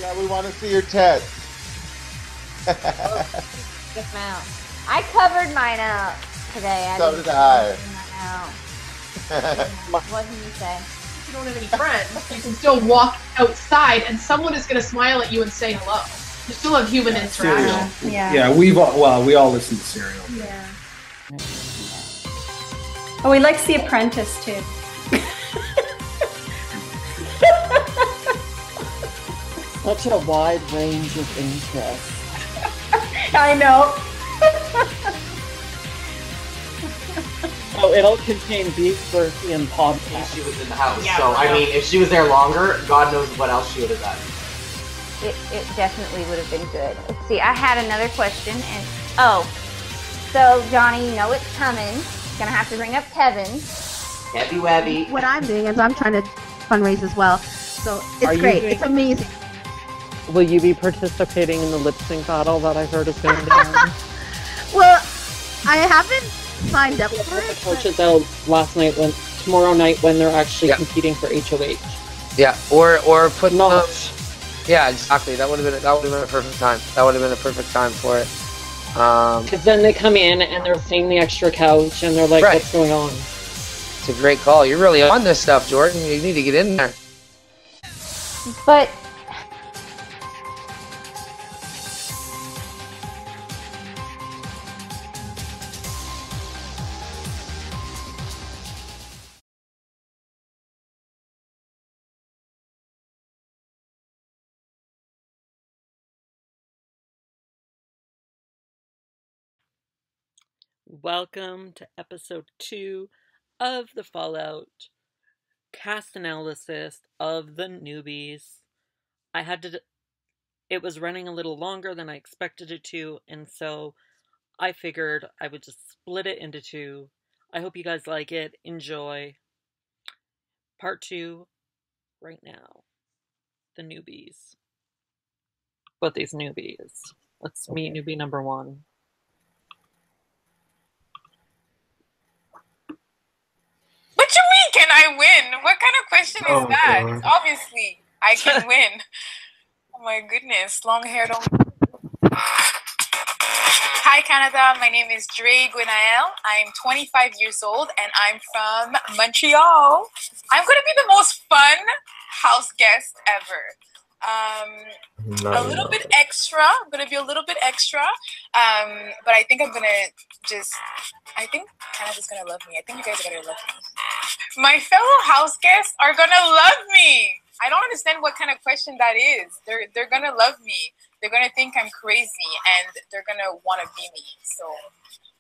Yeah, we want to see your tits. Get them out. I covered mine out today. So did I. What can you say? If you don't have any friends, you can still walk outside and someone is going to smile at you and say hello. You still have human interaction. Yeah, we all listen to Serial. Yeah. Oh, we likes The Apprentice too. Such a wide range of interests. I know. Oh, it'll contain beef jerky and podcasts. She was in the house, Yeah, so I mean, if she was there longer, God knows what else she would have done. It definitely would have been good. Let's see, I had another question, and so Johnny, you know it's coming. Gonna have to bring up Kevin. Heavy webby. What I'm doing is I'm trying to fundraise as well. So it's great. It's amazing. Will you be participating in the lip sync battle that I heard is going down? Well, I haven't signed up for it. Coaches out tomorrow night when they're actually competing for HOH. Yeah, or put Not. Yeah, exactly. That would have been a perfect time. That would have been a perfect time for it. Because then they come in and they're seeing the extra couch and they're like, Right. what's going on? It's a great call. You're really on this stuff, Jordan. You need to get in there. But Welcome to episode 2 of the Fallout cast analysis of the newbies. It was running a little longer than I expected it to, and so I figured I would just split it into 2. I hope you guys like it. Enjoy. Part 2 right now. The newbies. But these newbies. Let's meet newbie number 1. What you mean, can I win? What kind of question is that? God. Obviously, I can win. Oh my goodness, long hair don't... Hi Canada, my name is Dre Guinael. I'm 25 years old and I'm from Montreal. I'm going to be the most fun house guest ever. A little bit extra. I'm going to be a little bit extra. But I think I'm going to I think Canada's going to love me. I think you guys are going to love me. My fellow house guests are going to love me. I don't understand what kind of question that is. They're going to love me. They're going to think I'm crazy and they're going to want to be me. So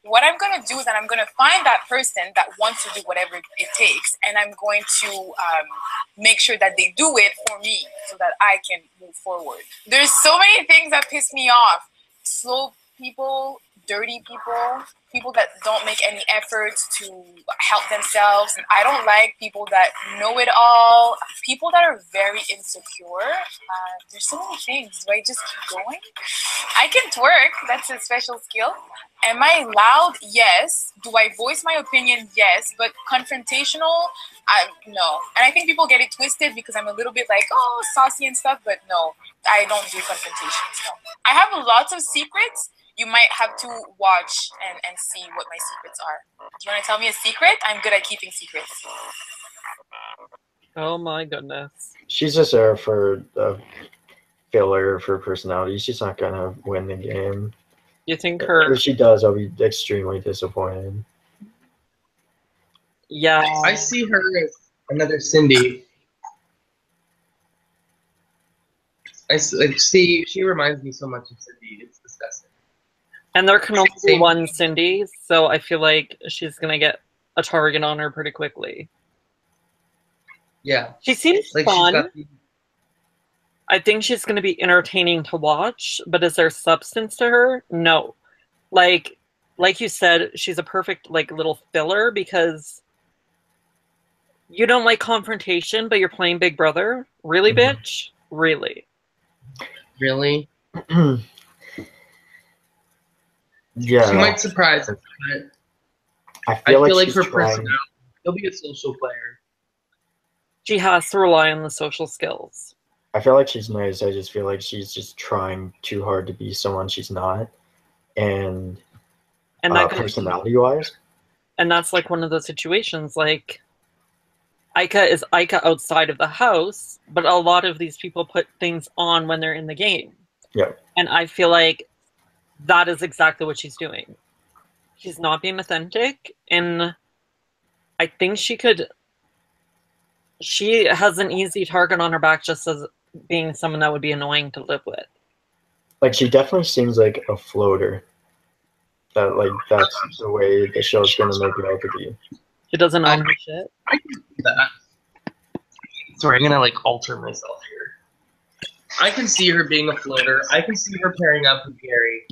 what I'm going to do is that I'm going to find that person that wants to do whatever it takes, and I'm going to make sure that they do it for me so that I can move forward. There's so many things that piss me off. Slow people, dirty people, people that don't make any efforts to help themselves. And I don't like people that know it all, people that are very insecure. There's so many things. Do I just keep going? I can twerk. That's a special skill. Am I loud? Yes. Do I voice my opinion? Yes. But confrontational? No. And I think people get it twisted because I'm a little bit like, oh, saucy and stuff. But no, I don't do confrontations. No. I have lots of secrets. You might have to watch and see what my secrets are. Do you want to tell me a secret? I'm good at keeping secrets. Oh my goodness. She's just there for the filler for personality. She's not gonna win the game. You think her... If she does, I'll be extremely disappointed. Yeah. I see her as another Cindy. I see, she reminds me so much of Cindy. It's disgusting. And there can only be one Cindy, so I feel like she's going to get a target on her pretty quickly. Yeah. She seems fun. I think she's going to be entertaining to watch, but is there substance to her? No. Like you said, she's a perfect little filler because you don't like confrontation, but you're playing Big Brother? Really, bitch? Really? Really? Yeah. She might surprise us, but I feel like her she's trying. personality, she'll be a social player. She has to rely on the social skills. I feel like she's nice. I just feel like she's just trying too hard to be someone she's not, and that personality-wise. And that's like one of those situations. Like, Aika is Aika outside of the house, but a lot of these people put things on when they're in the game. Yeah. And I feel like that is exactly what she's doing. She's not being authentic, and I think she has an easy target on her back just as being someone that would be annoying to live with. Like, she definitely seems like a floater. That's the way the show's gonna make it out to be. She doesn't own her shit. I can see that. Sorry, I'm gonna like alter myself here. I can see her being a floater. I can see her pairing up with Gary.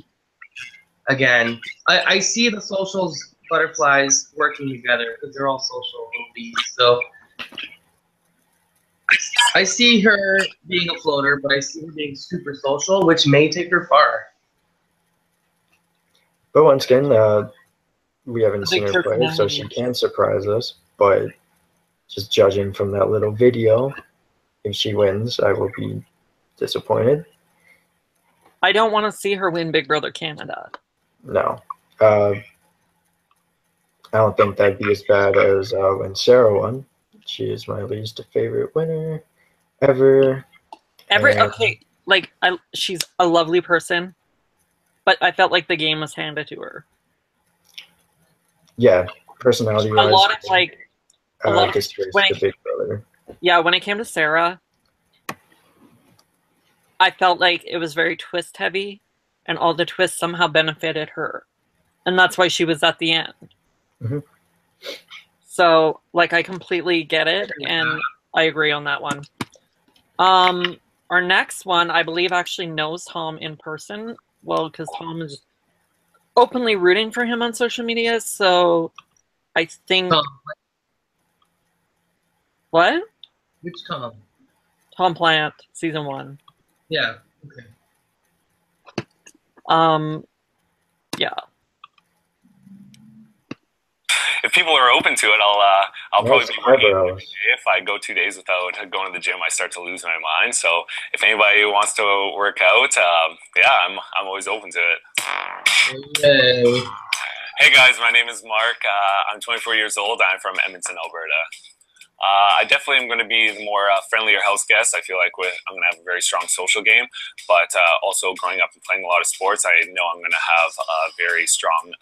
Again, I see the socials butterflies working together because they're all social bees. So I see her being a floater, but I see her being super social, which may take her far. But once again, we haven't seen her play, so she can surprise us. But just judging from that little video, if she wins, I will be disappointed. I don't want to see her win Big Brother Canada. No. I don't think that'd be as bad as when Sarah won. She is my least favorite winner ever. Okay, like, she's a lovely person, but I felt like the game was handed to her. Yeah, personality-wise. A lot of the Big Brother. Yeah, when it came to Sarah, I felt like it was very twist-heavy, and all the twists somehow benefited her. And that's why she was at the end. Mm-hmm. So, like, I completely get it, and I agree on that one. Our next one, I believe, actually knows Tom in person. Well, because Tom is openly rooting for him on social media, so I think... What? Which Tom? Tom Plant, season 1. Yeah, okay. Yeah. If people are open to it, I'll probably be working every day. If I go 2 days without going to the gym, I start to lose my mind. So if anybody wants to work out, yeah, I'm always open to it. Yay. Hey guys, my name is Mark. I'm 24 years old. I'm from Edmonton, Alberta. I definitely am going to be the more friendlier house guest. I feel like I'm going to have a very strong social game, but also growing up and playing a lot of sports, I know I'm going to have a very strong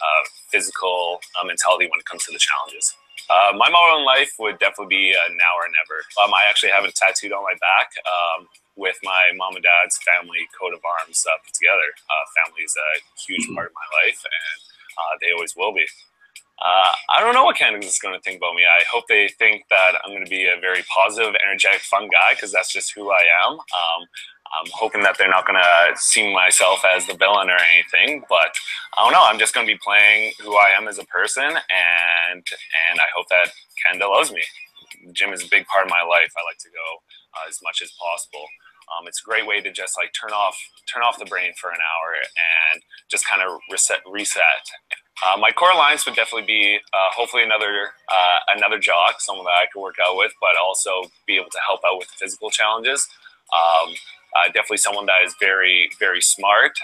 physical mentality when it comes to the challenges. My motto in life would definitely be now or never. I actually have it tattooed on my back with my mom and dad's family coat of arms put together. Family is a huge part of my life, and they always will be. I don't know what Canada is going to think about me. I hope they think that I'm going to be a very positive, energetic, fun guy, because that's just who I am. I'm hoping that they're not going to see myself as the villain or anything, but I don't know. I'm just going to be playing who I am as a person, and I hope that Canada loves me. The gym is a big part of my life. I like to go as much as possible. It's a great way to just like turn off the brain for an hour and just kind of reset. My core alliance would definitely be hopefully another jock, someone that I could work out with, but also be able to help out with physical challenges. Definitely someone that is very, very smart,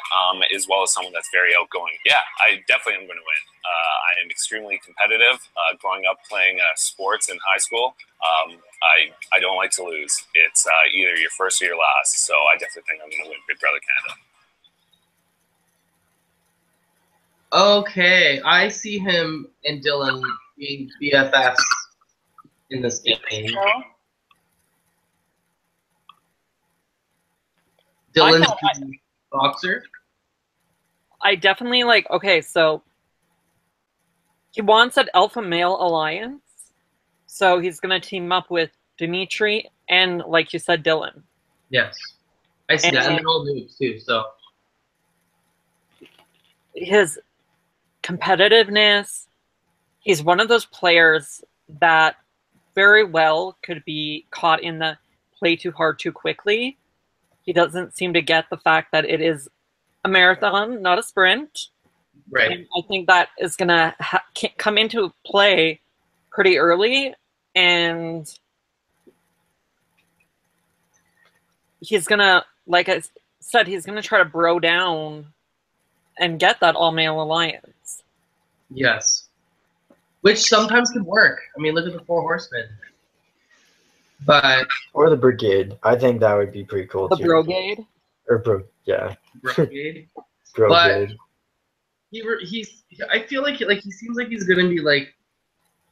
as well as someone that's very outgoing. Yeah, I definitely am going to win. I am extremely competitive. Growing up playing sports in high school, I don't like to lose. It's either your first or your last, so I definitely think I'm going to win Big Brother Canada. Okay, I see him and Dylan being BFFs in this game. Dylan's boxer. I definitely okay, so he wants an alpha male alliance, so he's going to team up with Dimitri and, like you said, Dylan. Yes, I see that, and they're all noobs too, so. His competitiveness, he's one of those players that very well could be caught in the play too hard too quickly. He doesn't seem to get the fact that it is a marathon, not a sprint. Right. And I think that is going to come into play pretty early, and he's gonna, like I said, he's gonna try to bro down and get that all-male alliance. Yes. Which sometimes can work. I mean, look at the Four Horsemen. But or the Brigade. I think that would be pretty cool the too. Brogade? Yeah. Brigade. Brogade. But I feel like he seems like he's gonna be like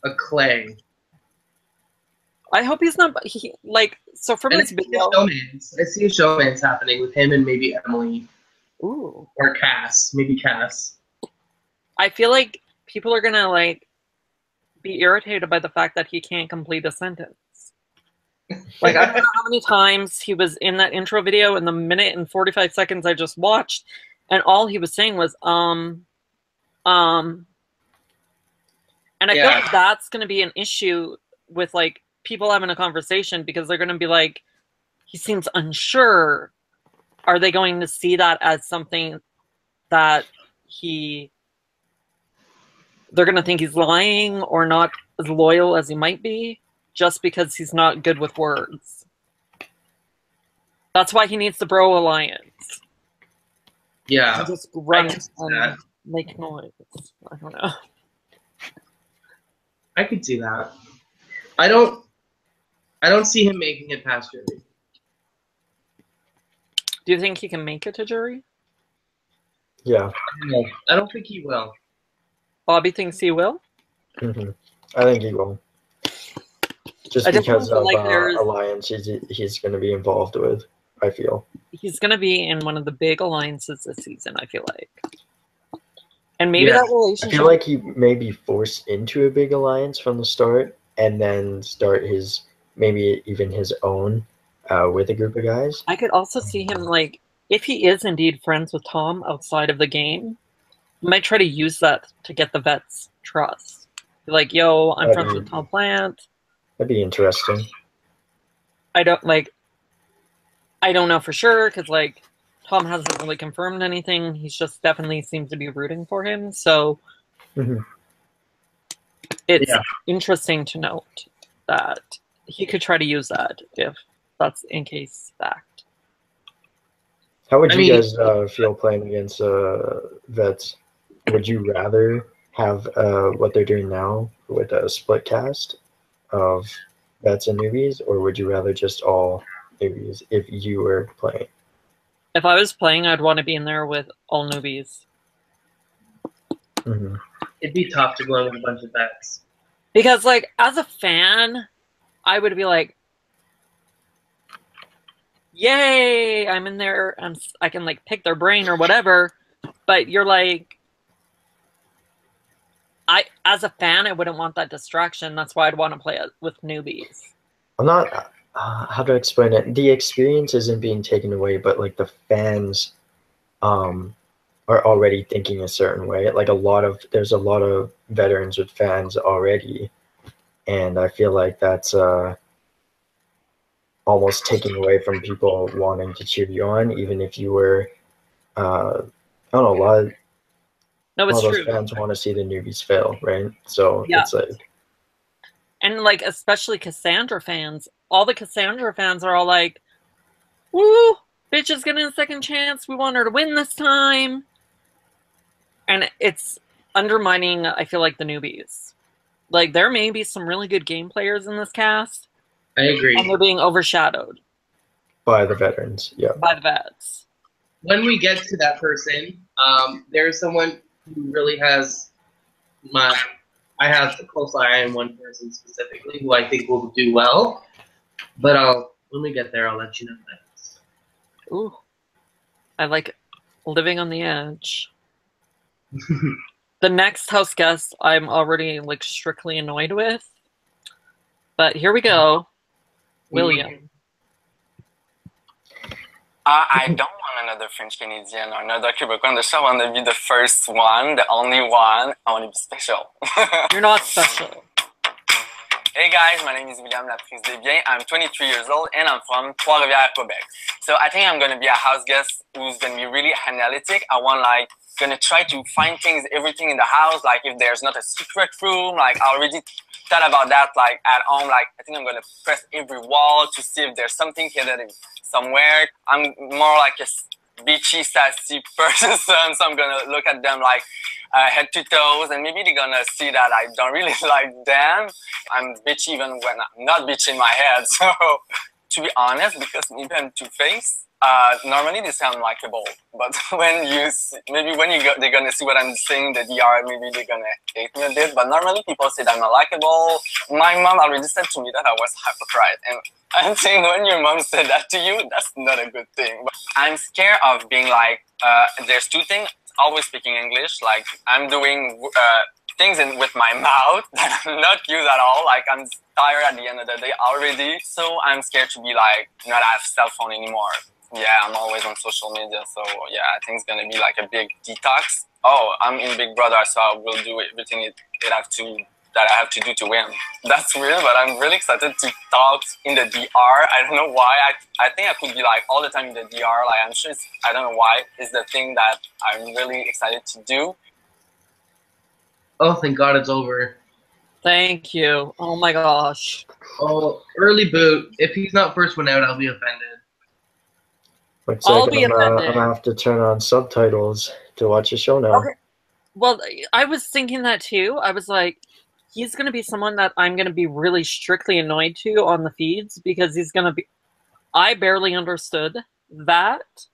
a Clay. I hope he's not. So from And his video, I see a showmance happening with him and maybe Emily. Ooh. Or Cass. Maybe Cass. I feel like people are gonna be irritated by the fact that he can't complete a sentence. Like, I don't know how many times he was in that intro video in the minute and 45 seconds I just watched, and all he was saying was, And I feel like that's going to be an issue with, people having a conversation, because they're going to be like, he seems unsure. Are they going to see that as something that they're going to think he's lying or not as loyal as he might be, just because he's not good with words? That's why he needs the bro alliance. Yeah. And just grunt and make noise. I don't know. I could see that. I don't see him making it past jury. Do you think he can make it to jury? Yeah. I don't think he will. Bobby thinks he will? Mm-hmm. I think he will. Just because of alliance he's going to be involved with, I feel. He's going to be in one of the big alliances this season, I feel like. And maybe that relationship... I feel like he may be forced into a big alliance from the start, and then start maybe even his own with a group of guys. I could also see him, if he is indeed friends with Tom outside of the game, he might try to use that to get the vets' trust. Be like, yo, I'm friends with Tom Plant. That'd be interesting. I don't know for sure, because, Tom hasn't really confirmed anything. He's just definitely seems to be rooting for him, so it's interesting to note that he could try to use that if that's in case fact. How would you guys feel playing against vets? Would you rather have what they're doing now with a split cast of vets and newbies, or would you rather just all newbies if you were playing? If I was playing, I'd want to be in there with all newbies. Mm-hmm. It'd be tough to go in with a bunch of vets. Because, as a fan, I would be like, yay, I'm in there, and I can, pick their brain or whatever. But you're as a fan, I wouldn't want that distraction. That's why I'd want to play it with newbies. I'm not... how to explain it? The experience isn't being taken away, but the fans are already thinking a certain way. There's a lot of veterans with fans already, and I feel like that's almost taking away from people wanting to cheer you on, even if you were I don't know, a lot of those fans want to see the newbies fail, right? So it's and especially Cassandra fans. All the Cassandra fans are all like, woo, bitch is getting a second chance. We want her to win this time. And it's undermining, I feel like, the newbies. There may be some really good game players in this cast. I agree. And they're being overshadowed. By the veterans, yeah. By the vets. When we get to that person, there's someone who really has I have a close eye on one person specifically who I think will do well. But when we get there, I'll let you know that. Ooh. I like living on the edge. The next house guest I'm already strictly annoyed with. But here we go. William. I don't want another French Canadian or another Quebecois on the show. I want to be the first one, the only one. I want to be special. You're not special. Hey guys, my name is William Laprise Desbiens. I'm 23 years old and I'm from Trois-Rivières, Quebec. So I think I'm going to be a house guest who's going to be really analytic. I want gonna try to find things, everything in the house. Like if there's not a secret room, like I already thought about that. Like at home, like I think I'm gonna press every wall to see if there's something hidden somewhere. I'm more like a beachy, sassy person, so I'm gonna look at them like head to toes, and maybe they're gonna see that I don't really like them. I'm bitchy even when I'm not bitchy in my head. So to be honest, because maybe I'm two-faced, normally they sound likable, but when you see, maybe when they're gonna see what I'm saying, the DR, maybe they're gonna hate me a bit. But normally people say that I'm not likable. My mom already said to me that I was hypocrite, and I think when your mom said that to you, that's not a good thing. But I'm scared of being like, there's two things. Always speaking English, like I'm doing things with my mouth that I'm not used at all. Like I'm tired at the end of the day already, so I'm scared to be like not have cell phone anymore. Yeah, I'm always on social media, so yeah, I think it's gonna be like a big detox. Oh, I'm in Big Brother, so I will do everything that I have to do to win. That's weird, but I'm really excited to talk in the DR. I don't know why. I think I could be like all the time in the DR. Like I'm sure I don't know why. It's the thing that I'm really excited to do. Oh, thank God it's over. Thank you. Oh my gosh. Oh, early boot. If he's not first one out, I'll be offended. Looks like I'm gonna have to turn on subtitles to watch the show now. Okay. Well, I was thinking that too. I was like, he's going to be someone that I'm going to be really strictly annoyed to on the feeds because he's going to be... I barely understood that.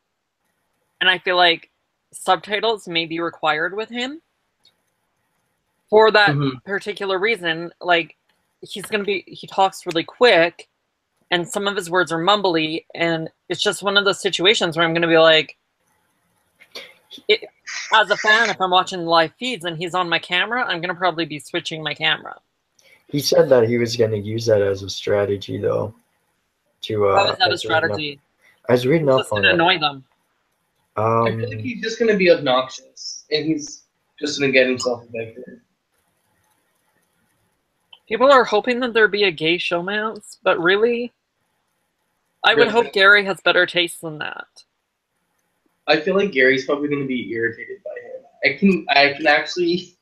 And I feel like subtitles may be required with him. For that particular reason, like, he talks really quick, and some of his words are mumbly, and it's just one of those situations where I'm going to be like... as a fan, if I'm watching live feeds and he's on my camera, I'm going to probably be switching my camera. He said that he was going to use that as a strategy, though. How is that a strategy? I was reading up on it. It's going to annoy them. I feel like he's just going to be obnoxious, and he's just going to get himself evicted. People are hoping that there be a gay showmance, but really? I would hope Gary has better taste than that. I feel like Gary's probably going to be irritated by him. I can actually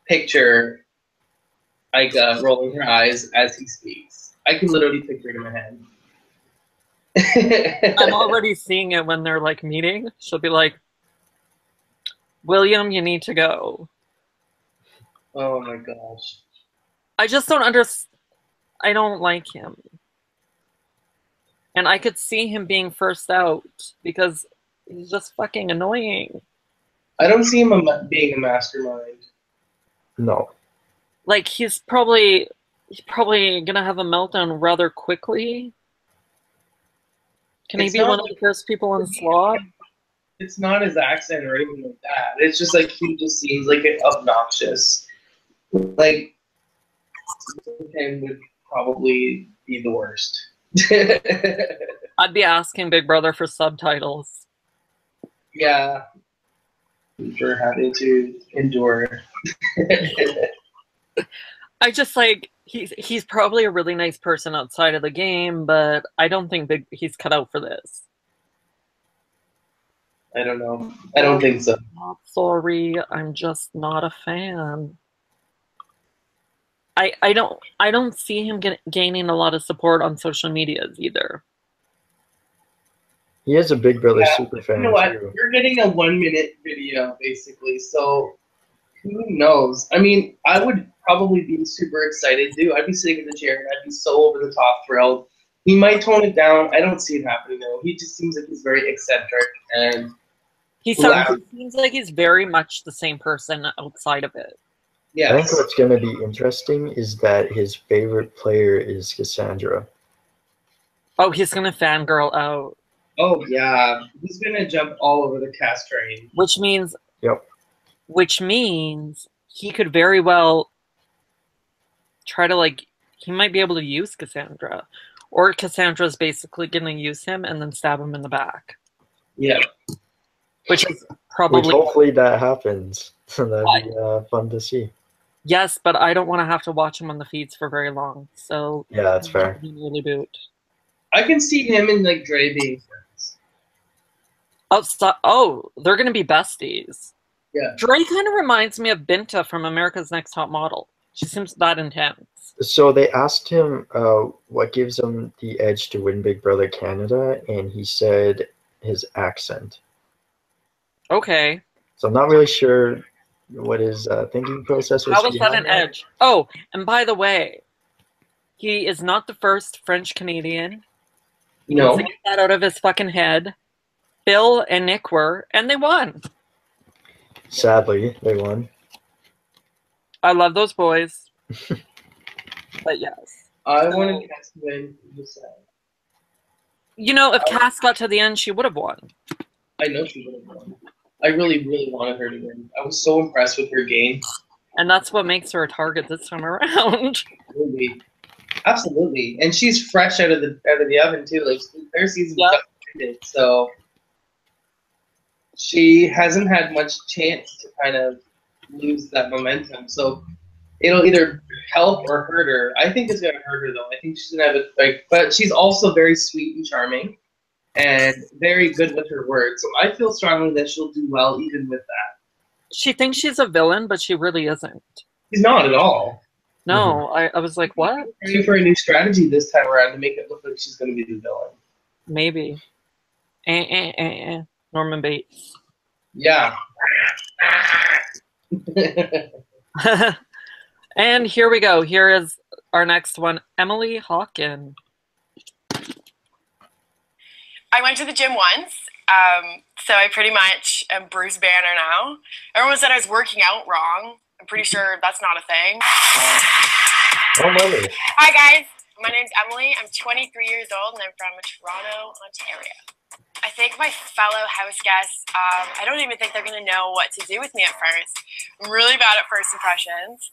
picture Aika rolling her eyes as he speaks. I can literally picture it in my head. I'm already seeing it when they're like meeting. She'll be like, "William, you need to go." Oh my gosh. I just don't understand. I don't like him. And I could see him being first out because he's just fucking annoying. I don't see him being a mastermind. No. Like, he's probably gonna have a meltdown rather quickly. Can he be one of the first people on slot? It's not his accent or anything like that. It's just like he just seems like an obnoxious. Like, him would probably be the worst. I'd be asking Big Brother for subtitles. Yeah. For having to endure. I just like he's probably a really nice person outside of the game, but I don't think he's cut out for this. I don't know. I don't think so. Sorry, I'm just not a fan. I don't see him gaining a lot of support on social medias either. He is a Big Brother super fan. You know what? You're getting a 1-minute video, basically, so who knows? I mean, I would probably be super excited, too. I'd be sitting in the chair, and I'd be so over the top thrilled. He might tone it down. I don't see it happening, though. He just seems like he's very eccentric, and he seems like he's very much the same person outside of it. Yeah. I think what's going to be interesting is that his favorite player is Cassandra. Oh, he's going to fangirl out. Oh, yeah. He's going to jump all over the cast train. Which means... Yep. Which means he could very well try to, like... He might be able to use Cassandra. Or Cassandra's basically going to use him and then stab him in the back. Yeah. Which is probably... Which hopefully that happens. That'd be fun to see. Yes, but I don't want to have to watch him on the feeds for very long. So... Yeah, that's fair. Really boot. I can see him and, like, Dre being friends. Oh, they're going to be besties. Yeah. Dre kind of reminds me of Binta from America's Next Top Model. She seems that intense. So they asked him what gives him the edge to win Big Brother Canada, and he said his accent. Okay. So I'm not really sure what his thinking process was. How is that an edge? Oh, and by the way, he is not the first French Canadian. No. To get that out of his fucking head. Bill and Nick were, and they won. Sadly, they won. I love those boys. But yes. I wanted Cass to win. You know, if Cass got to the end, she would have won. I know she would have won. I really, really wanted her to win. I was so impressed with her game. And that's what makes her a target this time around. Absolutely. Absolutely. And she's fresh out of the oven too. Like their season just ended, so she hasn't had much chance to kind of lose that momentum. So it'll either help or hurt her. I think it's gonna hurt her though. I think she's gonna have but she's also very sweet and charming and very good with her words. So I feel strongly that she'll do well even with that. She thinks she's a villain, but she really isn't. She's not at all. No, I was like, what? Trying for a new strategy this time around to make it look like she's going to be the villain. Maybe. Norman Bates. Yeah. And here we go. Here is our next one, Emily Hawken. I went to the gym once, so I pretty much am Bruce Banner now. Everyone said I was working out wrong. I'm pretty sure that's not a thing. Oh, mommy. Hi, guys. My name's Emily. I'm 23 years old, and I'm from Toronto, Ontario. I think my fellow house guests, I don't even think they're going to know what to do with me at first. I'm really bad at first impressions.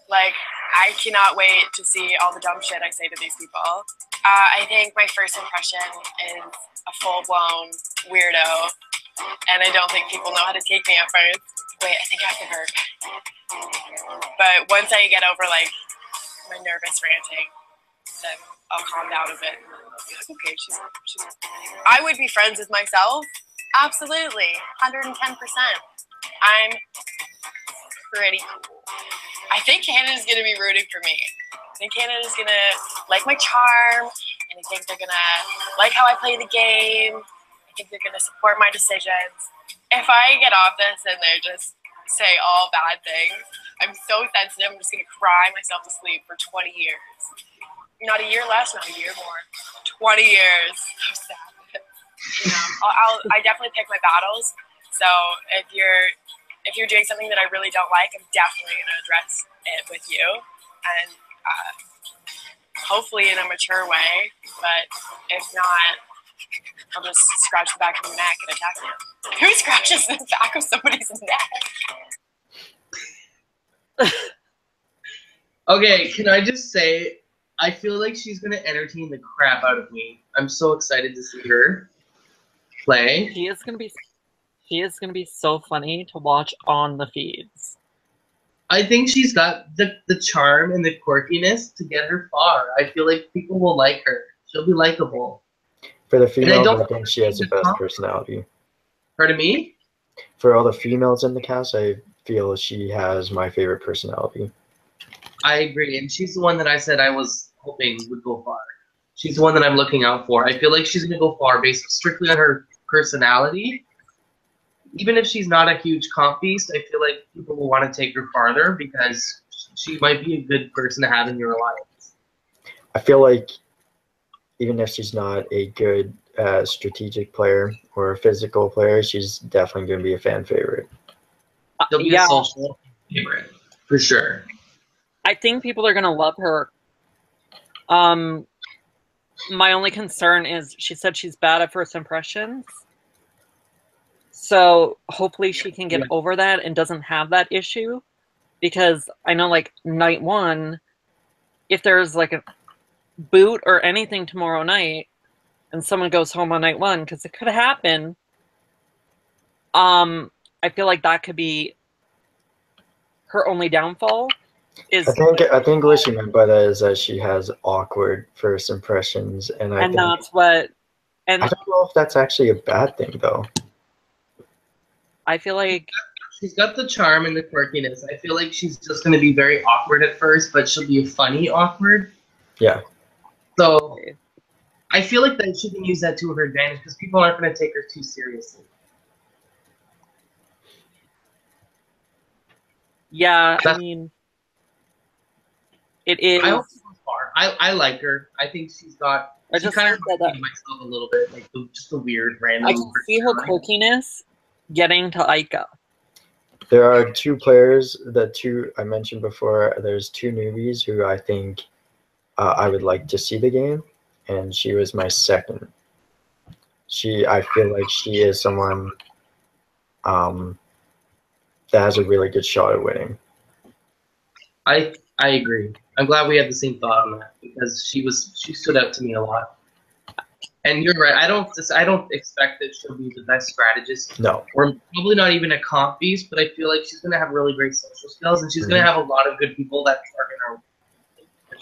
Like, I cannot wait to see all the dumb shit I say to these people. I think my first impression is a full-blown weirdo, and I don't think people know how to take me at first. Wait, I think I have to burp. But once I get over, like, my nervous ranting, then I'll calm down a bit. Okay, she's I would be friends with myself. Absolutely. 110%. I'm pretty cool. I think Canada's going to be rooting for me. I think Canada's going to like my charm, and I think they're going to like how I play the game. I think they're going to support my decisions. If I get off this and they just say all bad things, I'm so sensitive, I'm just going to cry myself to sleep for 20 years. Not a year less, not a year more. 20 years. So sad. You know, I definitely pick my battles. So if you're doing something that I really don't like, I'm definitely going to address it with you. And hopefully in a mature way. But if not, I'll just scratch the back of your neck and attack you. Who scratches the back of somebody's neck? Okay, can I just say, I feel like she's going to entertain the crap out of me. I'm so excited to see her play. She is going to be so funny to watch on the feeds. I think she's got the charm and the quirkiness to get her far. I feel like people will like her. She'll be likable. For the females, I think she has the best personality. Pardon me? For all the females in the cast, I feel she has my favorite personality. I agree, and she's the one that I said I was hoping would go far. She's the one that I'm looking out for. I feel like she's going to go far based strictly on her personality. Even if she's not a huge comp beast, I feel like people will want to take her farther because she might be a good person to have in your alliance. I feel like even if she's not a good strategic player or a physical player, she's definitely going to be a fan favorite. She'll be a social favorite, for sure. I think people are going to love her. My only concern is she said she's bad at first impressions. So hopefully she can get over that and doesn't have that issue. Because I know, like, night one, if there's, like, a boot or anything tomorrow night and someone goes home on night one, because it could happen, I feel like that could be her only downfall. I think what she meant by that is that she has awkward first impressions, and I don't know if that's actually a bad thing, though. I feel like She's got the charm and the quirkiness. I feel like she's just going to be very awkward at first, but she'll be funny awkward. Yeah. So I feel like that she can use that to her advantage because people aren't going to take her too seriously. Yeah, I mean, it is. I hope she goes far. I like her. I think she's got. She kind of reminds me myself a little bit, like just a weird random. I can see her quirkiness getting to Aika. There are two players, I mentioned before. There's two newbies who I think I would like to see the game, and she was my second. I feel like she is someone that has a really good shot at winning. I agree. I'm glad we had the same thought on that because she stood out to me a lot. And you're right. I don't expect that she'll be the best strategist. No. Or probably not even a comp beast, but I feel like she's going to have really great social skills, and she's going to have a lot of good people that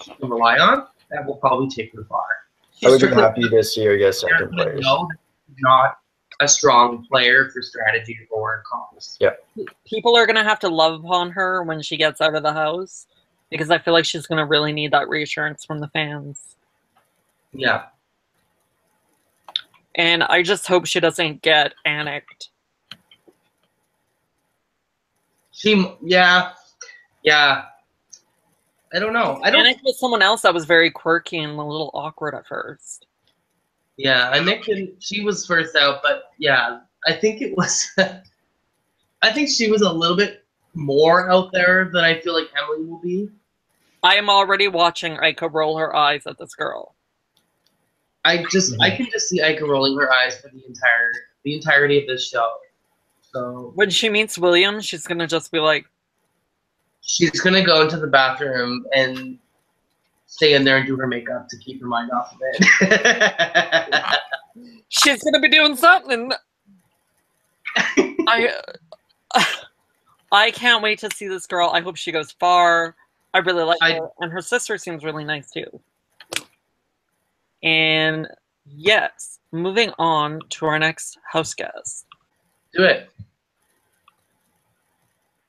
she can rely on. That will probably take her far. I would be happy to see her get second place. Not a strong player for strategy or comps. Yeah. People are going to have to love upon her when she gets out of the house because I feel like she's going to really need that reassurance from the fans. Yeah. And I just hope she doesn't get annecked. Yeah. I don't know. Annecked with someone else that was very quirky and a little awkward at first. Yeah, she was first out, but yeah, I think it was. I think she was a little bit more out there than I feel like Emily will be. I am already watching Aika roll her eyes at this girl. I can just see Aika rolling her eyes for the entirety of this show. So when she meets William, she's gonna just be like, she's gonna go into the bathroom and stay in there and do her makeup to keep her mind off of it. She's gonna be doing something. I can't wait to see this girl. I hope she goes far. I really like her, and her sister seems really nice too. And yes, moving on to our next house guest. Do it.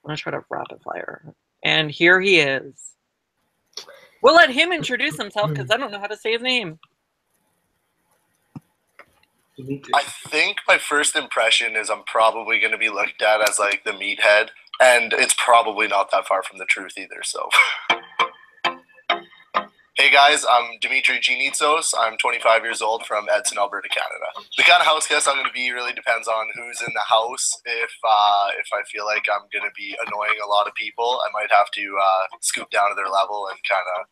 I'm gonna try to rapid fire. And here he is. We'll let him introduce himself because I don't know how to say his name. I think my first impression is I'm probably going to be looked at as like the meathead, and it's probably not that far from the truth either, so. Hey guys, I'm Dimitri Ginitsos. I'm 25 years old from Edson, Alberta, Canada. The kind of house guest I'm going to be really depends on who's in the house. If I feel like I'm going to be annoying a lot of people, I might have to scoop down to their level and kind of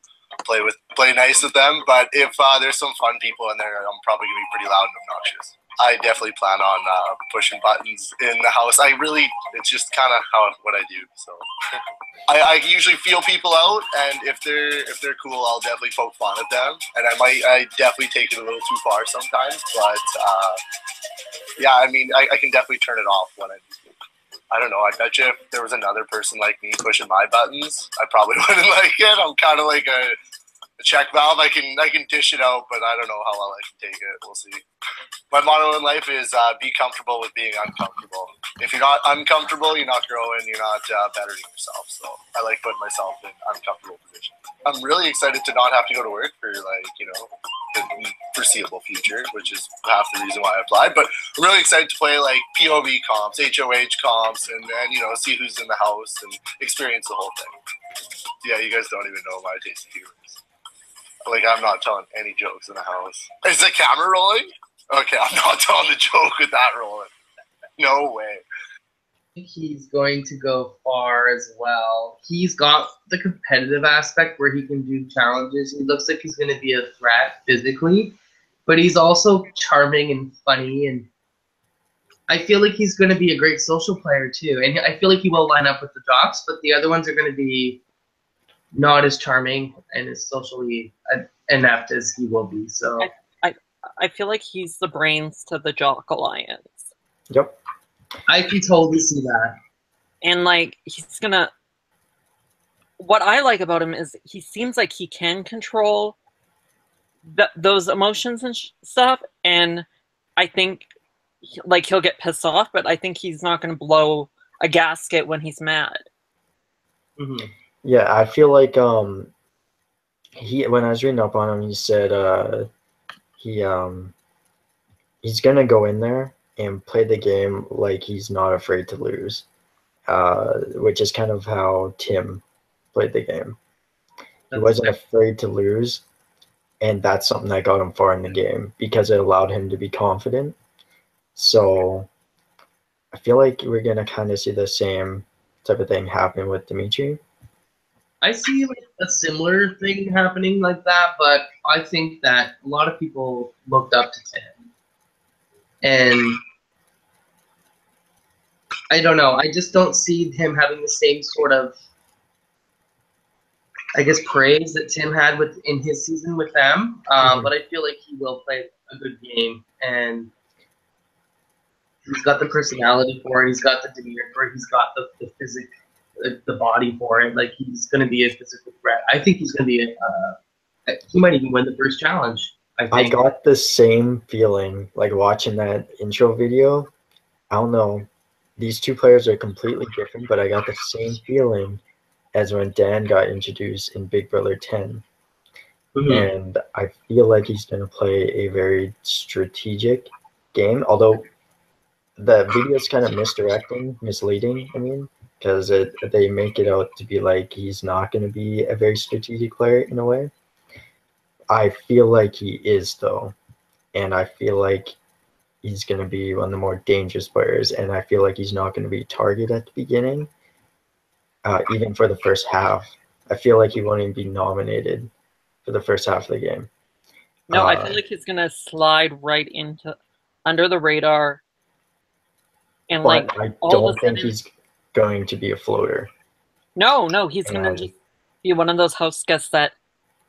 play nice with them. But if there's some fun people in there, I'm probably going to be pretty loud and obnoxious. I definitely plan on pushing buttons in the house. It's just kind of what I do. So I usually feel people out, and if they're cool, I'll definitely poke fun at them. And I definitely take it a little too far sometimes. But yeah, I mean, I can definitely turn it off when I don't know. I bet you if there was another person like me pushing my buttons, I probably wouldn't like it. I'm kind of like a check valve. I can dish it out, but I don't know how well I can take it. We'll see. My motto in life is be comfortable with being uncomfortable. If you're not uncomfortable, you're not growing, you're not bettering yourself. So I like putting myself in uncomfortable positions. I'm really excited to not have to go to work for the foreseeable future, which is half the reason why I applied. But I'm really excited to play like POV comps, HOH comps, and see who's in the house and experience the whole thing. Yeah, you guys don't even know my taste of humor. Like, I'm not telling any jokes in the house. Is the camera rolling? Okay, I'm not telling the joke with that rolling. No way. I think he's going to go far as well. He's got the competitive aspect where he can do challenges. He looks like he's going to be a threat physically, but he's also charming and funny, and I feel like he's going to be a great social player too. And I feel like he will line up with the jocks, but the other ones are going to be not as charming and as socially inept as he will be. So I feel like he's the brains to the Jock Alliance. Yep. I can totally see that. And he's gonna. What I like about him is he seems like he can control those emotions and stuff. And I think he'll get pissed off, but I think he's not going to blow a gasket when he's mad. Mm-hmm. Yeah, I feel like when I was reading up on him, he said he's gonna go in there and play the game like he's not afraid to lose, which is kind of how Tim played the game. He wasn't afraid to lose, and that's something that got him far in the game because it allowed him to be confident. So I feel like we're gonna kind of see the same type of thing happen with Dimitri. I see like a similar thing happening like that, but I think that a lot of people looked up to Tim. And I don't know, I just don't see him having the same sort of, I guess, praise that Tim had in his season with them. But I feel like he will play a good game, and he's got the personality for it, he's got the demeanor for it, he's got the physique, the body for it. Like, he's going to be a physical threat. I think he's going to be he might even win the first challenge. I got the same feeling, like, watching that intro video. I don't know. These two players are completely different, but I got the same feeling as when Dan got introduced in Big Brother 10. Mm-hmm. And I feel like he's going to play a very strategic game, although the video is kind of misleading, I mean, because they make it out to be like he's not going to be a very strategic player in a way. I feel like he is, though, and I feel like he's going to be one of the more dangerous players, and I feel like he's not going to be targeted at the beginning, even for the first half. I feel like he won't even be nominated for the first half of the game. No, I feel like he's going to slide right into under the radar. And like, I don't think he's going to be a floater. No, he's going to just be one of those house guests that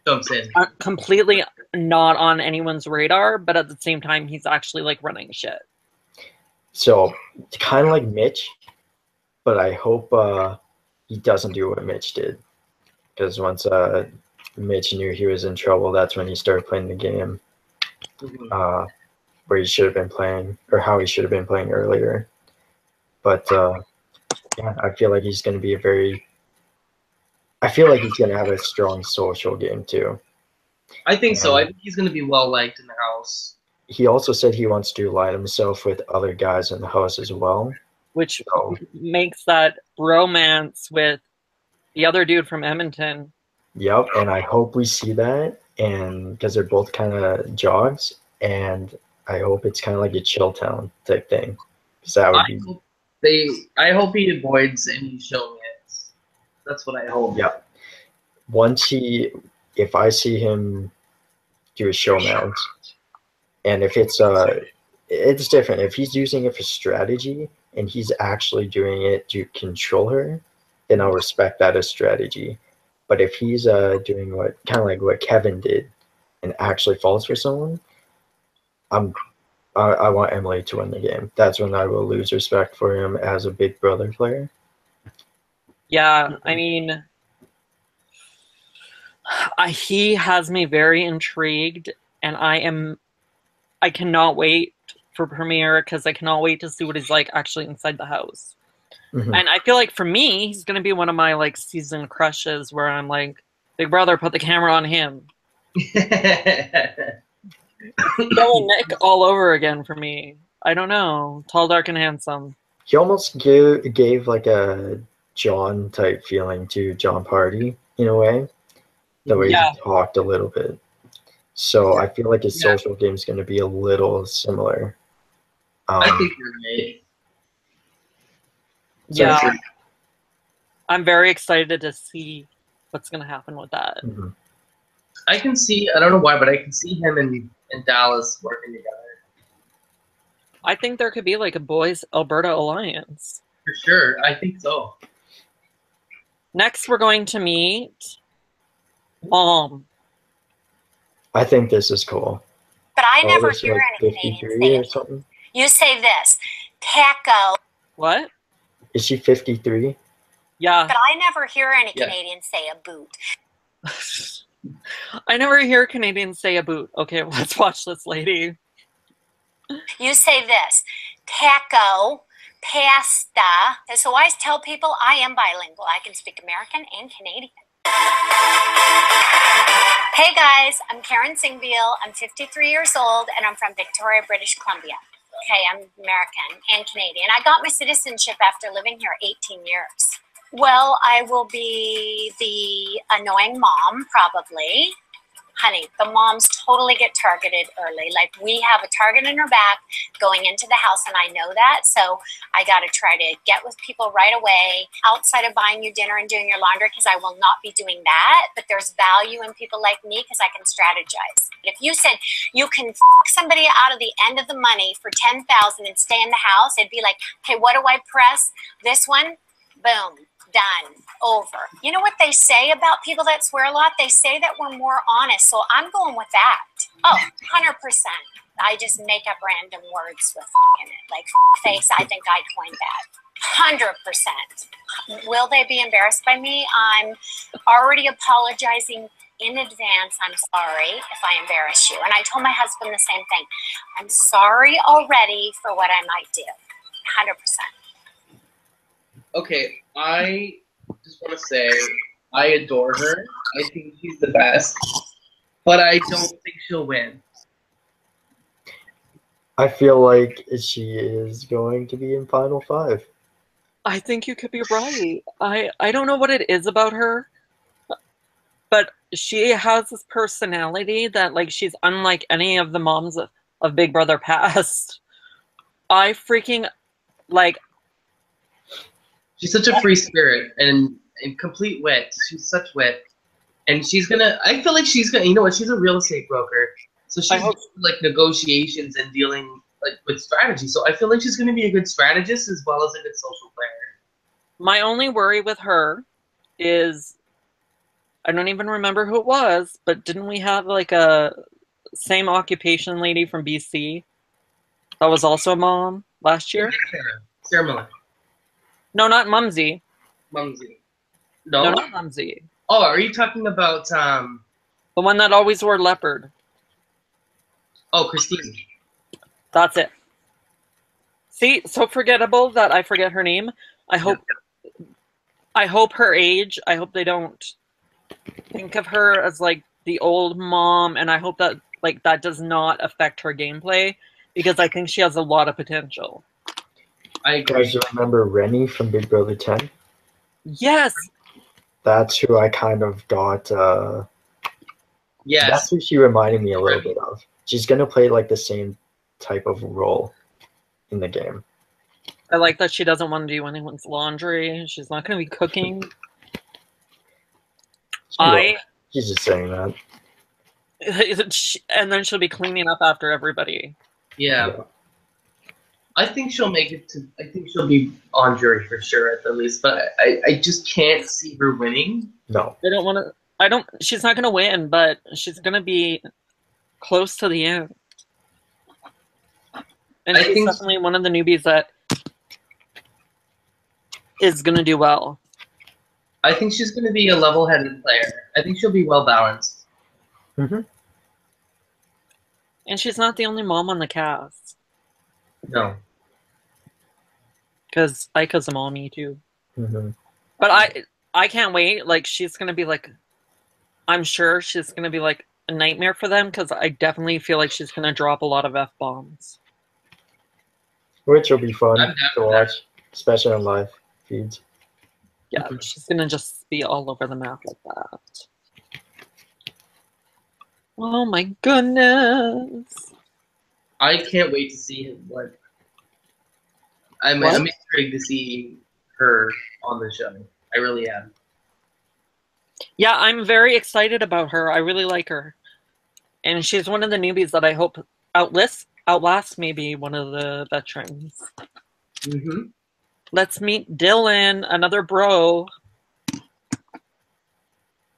jumps in. Are completely not on anyone's radar, but at the same time, he's actually like running shit. So, kind of like Mitch, but I hope he doesn't do what Mitch did. Because once Mitch knew he was in trouble, that's when he started playing the game where he should have been playing, or how he should have been playing earlier. But yeah, I feel like he's going to be I feel like he's going to have a strong social game too. I think so. I think he's going to be well liked in the house. He also said he wants to align himself with other guys in the house as well. Which makes that romance with the other dude from Edmonton. Yep, and I hope we see that, and because they're both kind of jogs, and I hope it's kind of like a Chill Town type thing. Because that would be. I hope he avoids any showmans. That's what I hope. Yeah. If I see him do a showmount, and if it's different. If he's using it for strategy and he's actually doing it to control her, then I'll respect that as strategy. But if he's doing what Kevin did and actually falls for someone, I want Emily to win the game. That's when I will lose respect for him as a Big Brother player. Yeah, I mean, he has me very intrigued, and I cannot wait for premiere because I cannot wait to see what he's like actually inside the house. Mm-hmm. And I feel like for me, he's going to be one of my like season crushes where I'm like, Big Brother, put the camera on him. Yellow Nick all over again for me. I don't know. Tall, dark, and handsome. He almost gave like a John type feeling to John Party in a way. The way he talked a little bit. So I feel like his social game is going to be a little similar. I think you're right. Yeah. I'm very excited to see what's going to happen with that. Mm-hmm. I don't know why, but I can see him and Dallas working together. I think there could be like a boys Alberta alliance. For sure. I think so. Next, we're going to meet Mom. I think this is cool. But I never hear any Canadians say or something. You say this, taco. What? Is she 53? Yeah. But I never hear any Canadians say a boot. I never hear Canadians say a boot. Okay, let's watch this lady. You say this, taco, pasta. So I tell people I am bilingual. I can speak American and Canadian. Hey guys, I'm Karen Singville. I'm 53 years old and I'm from Victoria, British Columbia. Okay, I'm American and Canadian. I got my citizenship after living here 18 years. Well, I will be the annoying mom, probably. Honey, the moms totally get targeted early. Like, we have a target in our back going into the house, and I know that. So I got to try to get with people right away outside of buying you dinner and doing your laundry, because I will not be doing that. But there's value in people like me because I can strategize. If you said you can fuck somebody out of the end of the money for $10,000 and stay in the house, it'd be like, okay, what do I press? This one? Boom. Done. Over. You know what they say about people that swear a lot? They say that we're more honest. So I'm going with that. Oh, 100%. I just make up random words with in it. Like face, I think I coined that. 100%. Will they be embarrassed by me? I'm already apologizing in advance. I'm sorry if I embarrass you. And I told my husband the same thing. I'm sorry already for what I might do. 100%. Okay, I just want to say I adore her. I think she's the best, but I don't think she'll win. I feel like she is going to be in Final Five. I think you could be right. I don't know what it is about her, but she has this personality that, like, she's unlike any of the moms of Big Brother past. I freaking, like... She's such a free spirit and complete wit. She's such wit. And she's gonna, I feel like she's gonna, you know what, she's a real estate broker. So she's like negotiations and dealing like with strategy. So I feel like she's gonna be a good strategist as well as a good social player. My only worry with her is, I don't even remember who it was, but didn't we have like a same occupation lady from BC that was also a mom last year? Sarah Miller. No, not Mumsy. Mumsy. No? No, not Mumsy. Oh, are you talking about the one that always wore leopard? Oh, Christine. That's it. See, so forgettable that I forget her name. I hope her age, I hope they don't think of her as like the old mom, and I hope that like that does not affect her gameplay, because I think she has a lot of potential. I agree. Guys, you remember Rennie from Big Brother 10? Yes. That's who I kind of got. Yes. That's who she reminded me a little bit of. She's going to play like the same type of role in the game. I like that she doesn't want to do anyone's laundry. She's not going to be cooking. She's just saying that. And then she'll be cleaning up after everybody. Yeah. I think she'll make it to. I think she'll be on jury for sure at the least, but I just can't see her winning. No, I don't want to. I don't. She's not going to win, but she's going to be close to the end. And she's definitely one of the newbies that is going to do well. I think she's going to be a level-headed player. I think she'll be well balanced. Mm-hmm. And she's not the only mom on the cast. No. Because Ika's a mommy too. Mm-hmm. But I can't wait. Like, she's going to be like, I'm sure she's going to be like a nightmare for them, because I definitely feel like she's going to drop a lot of F-bombs. Which will be fun to watch, especially on live feeds. Yeah, she's going to just be all over the map like that. Oh my goodness. I can't wait to see what. I'm intrigued to see her on the show. I really am. Yeah, I'm very excited about her. I really like her. And she's one of the newbies that I hope outlasts maybe one of the veterans. Mm-hmm. Let's meet Dylan, another bro.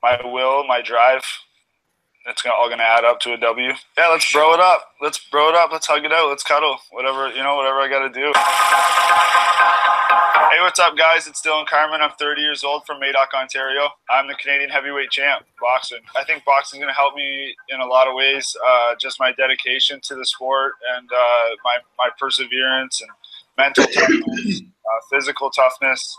My will, my drive. It's all gonna add up to a W. Yeah, let's bro it up. Let's bro it up. Let's hug it out. Let's cuddle. Whatever I gotta do. Hey, what's up, guys? It's Dylan Carmen. I'm 30 years old from Madoc, Ontario. I'm the Canadian heavyweight champ, boxing. I think boxing is gonna help me in a lot of ways. Just my dedication to the sport and my perseverance and mental toughness, physical toughness.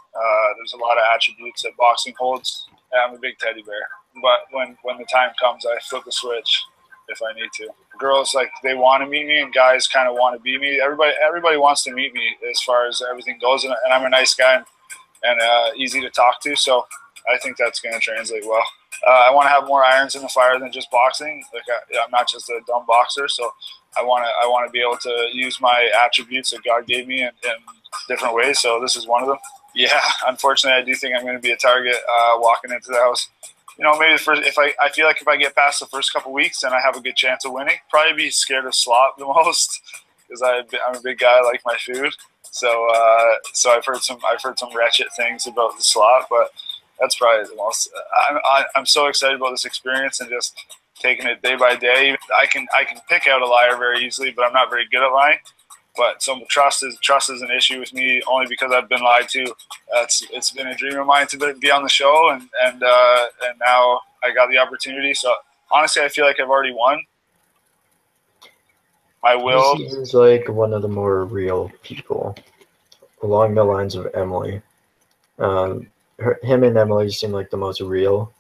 There's a lot of attributes that boxing holds. Yeah, I'm a big teddy bear, but when the time comes, I flip the switch if I need to. Girls, like, they want to meet me, and guys kind of want to be me. Everybody wants to meet me as far as everything goes, and I'm a nice guy and easy to talk to, so I think that's going to translate well. I want to have more irons in the fire than just boxing. Like, I'm not just a dumb boxer, so I want to be able to use my attributes that God gave me in different ways. So this is one of them. Yeah, unfortunately, I do think I'm going to be a target walking into the house. You know, maybe I feel like if I get past the first couple weeks, then I have a good chance of winning. Probably be scared of slop the most because I'm a big guy. I like my food. So I've heard some wretched things about the slot, but that's probably the most. I'm so excited about this experience and just taking it day by day. I can pick out a liar very easily, but I'm not very good at lying. But so trust is an issue with me only because I've been lied to. It's been a dream of mine to be on the show, and now I got the opportunity. So honestly, I feel like I've already won. My will. He seems like one of the more real people, along the lines of Emily. Him and Emily seem like the most real,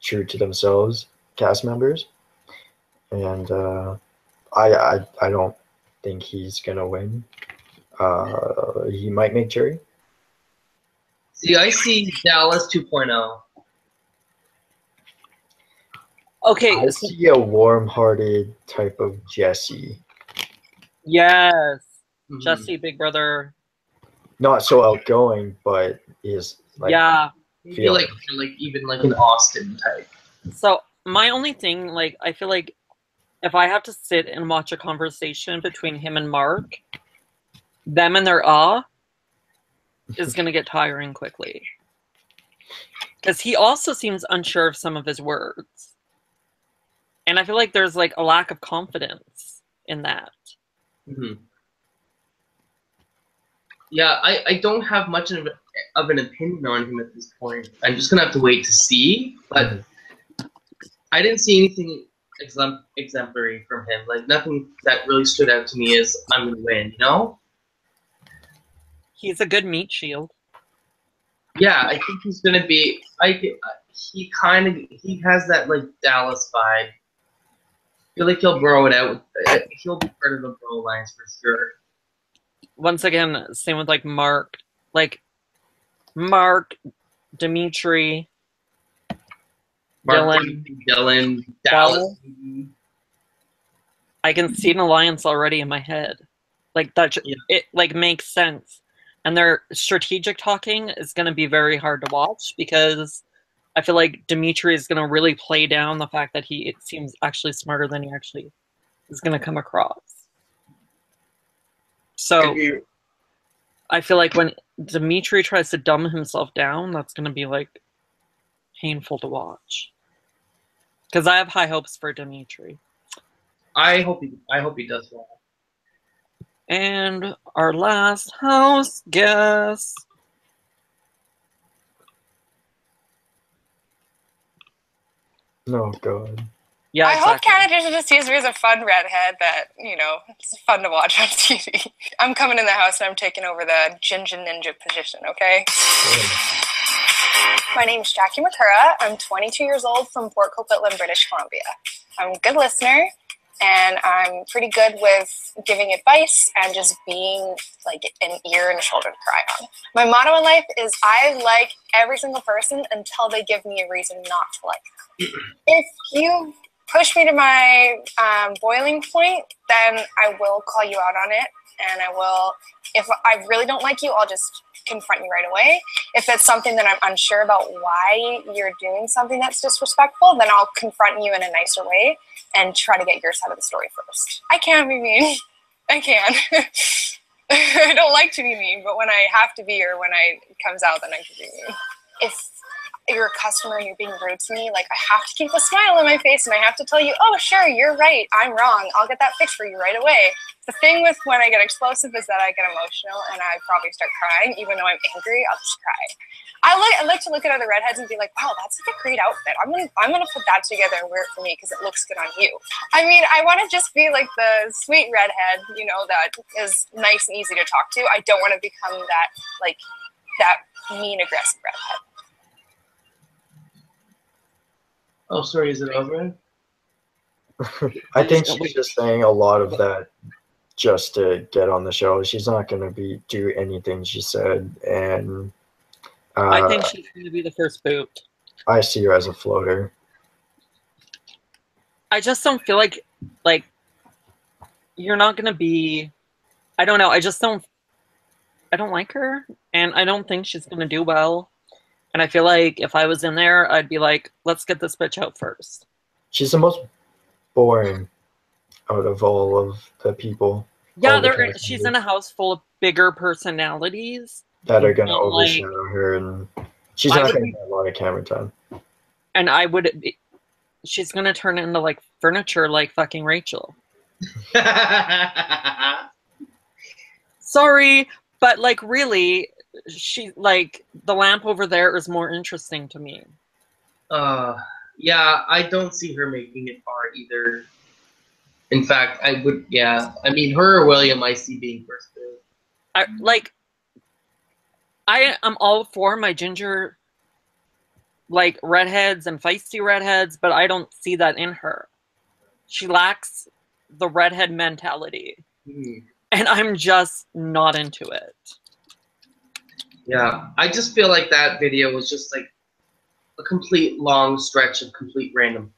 true to themselves cast members, and I don't think he's gonna win. He might make jury. See, I see Dallas 2.0. Okay. I see a warm-hearted type of Jesse. Yes. Jesse, Big Brother. Not so outgoing, but is like Yeah. Maybe like even like an Austin type. So my only thing, like, I feel like if I have to sit and watch a conversation between him and Mark, them and their is going to get tiring quickly. Because he also seems unsure of some of his words. And I feel like there's like a lack of confidence in that. Yeah, I don't have much of an opinion on him at this point. I'm just going to have to wait to see. But I didn't see anything exemplary from him. Like, nothing that really stood out to me as I'm going to win, you know? He's a good meat shield. Yeah, I think he's going to be... he has that, like, Dallas vibe. I feel like he'll bro it out. He'll be part of the bro alliance for sure. Once again, same with, like, Mark. Like, Mark, Dimitri, Dylan, Dallas. I can see an alliance already in my head. Like, that, it, like, makes sense. And their strategic talking is going to be very hard to watch because I feel like Dimitri is going to really play down the fact that it seems actually smarter than he actually is going to come across. So I feel like when Dimitri tries to dumb himself down, that's going to be, like, painful to watch. Because I have high hopes for Dimitri. I hope he does well. And our last house guest. No, God. Yeah, I hope Canada just sees me as a fun redhead that, you know, it's fun to watch on TV. I'm coming in the house and I'm taking over the Ginger Ninja position, okay? My name's Jackie McCurra. I'm 22 years old from Port Coquitlam, British Columbia. I'm a good listener, and I'm pretty good with giving advice and just being like an ear and a shoulder to cry on. My motto in life is I like every single person until they give me a reason not to like them. If you push me to my boiling point, then I will call you out on it, and I will, if I really don't like you, I'll just confront you right away. If it's something that I'm unsure about why you're doing something that's disrespectful, then I'll confront you in a nicer way and try to get your side of the story first. I can be mean. I can. I don't like to be mean, but when I have to be or when it comes out, then I can be mean. If you're a customer and you're being rude to me, like, I have to keep a smile on my face and I have to tell you, oh, sure, you're right, I'm wrong, I'll get that fixed for you right away. The thing with when I get explosive is that I get emotional and I probably start crying. Even though I'm angry, I'll just cry. I like to look at other redheads and be like, wow, that's like a great outfit. I'm gonna put that together and wear it for me because it looks good on you. I mean, I want to just be like the sweet redhead, you know, that is nice and easy to talk to. I don't want to become that mean, aggressive redhead. Oh, sorry, is it over? I think she's just saying a lot of that just to get on the show. She's not going to do anything she said, and I think she's going to be the first boot. I see her as a floater. I just don't feel like you're not going to be. I don't know. I don't like her, and I don't think she's going to do well. And I feel like if I was in there, I'd be like, let's get this bitch out first. She's the most boring out of all of the people. Yeah, she's in a house full of bigger personalities that are going to overshadow her, and she's not going to get a lot of camera time. And she's going to turn into like furniture like fucking Rachel. Sorry, but like really, she like the lamp over there is more interesting to me. Yeah, I don't see her making it far either. In fact, I would. Yeah, I mean, her or William, I see being first boot. I am all for my ginger, like redheads and feisty redheads, but I don't see that in her. She lacks the redhead mentality. And I'm just not into it. Yeah, I just feel like that video was just like a complete long stretch of complete random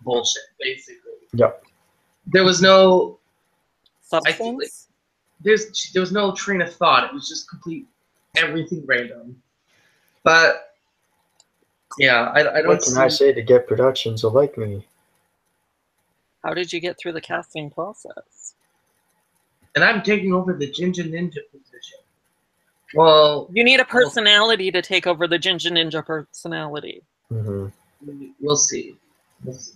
bullshit, basically. Yep. There was no substance. I feel like there was no train of thought. It was just complete everything random. But yeah, I don't. What can I say to get production to like me? How did you get through the casting process? And I'm taking over the Ginger Ninja position. Well, you need a personality to take over the Ginger Ninja personality. Mm-hmm. We'll see.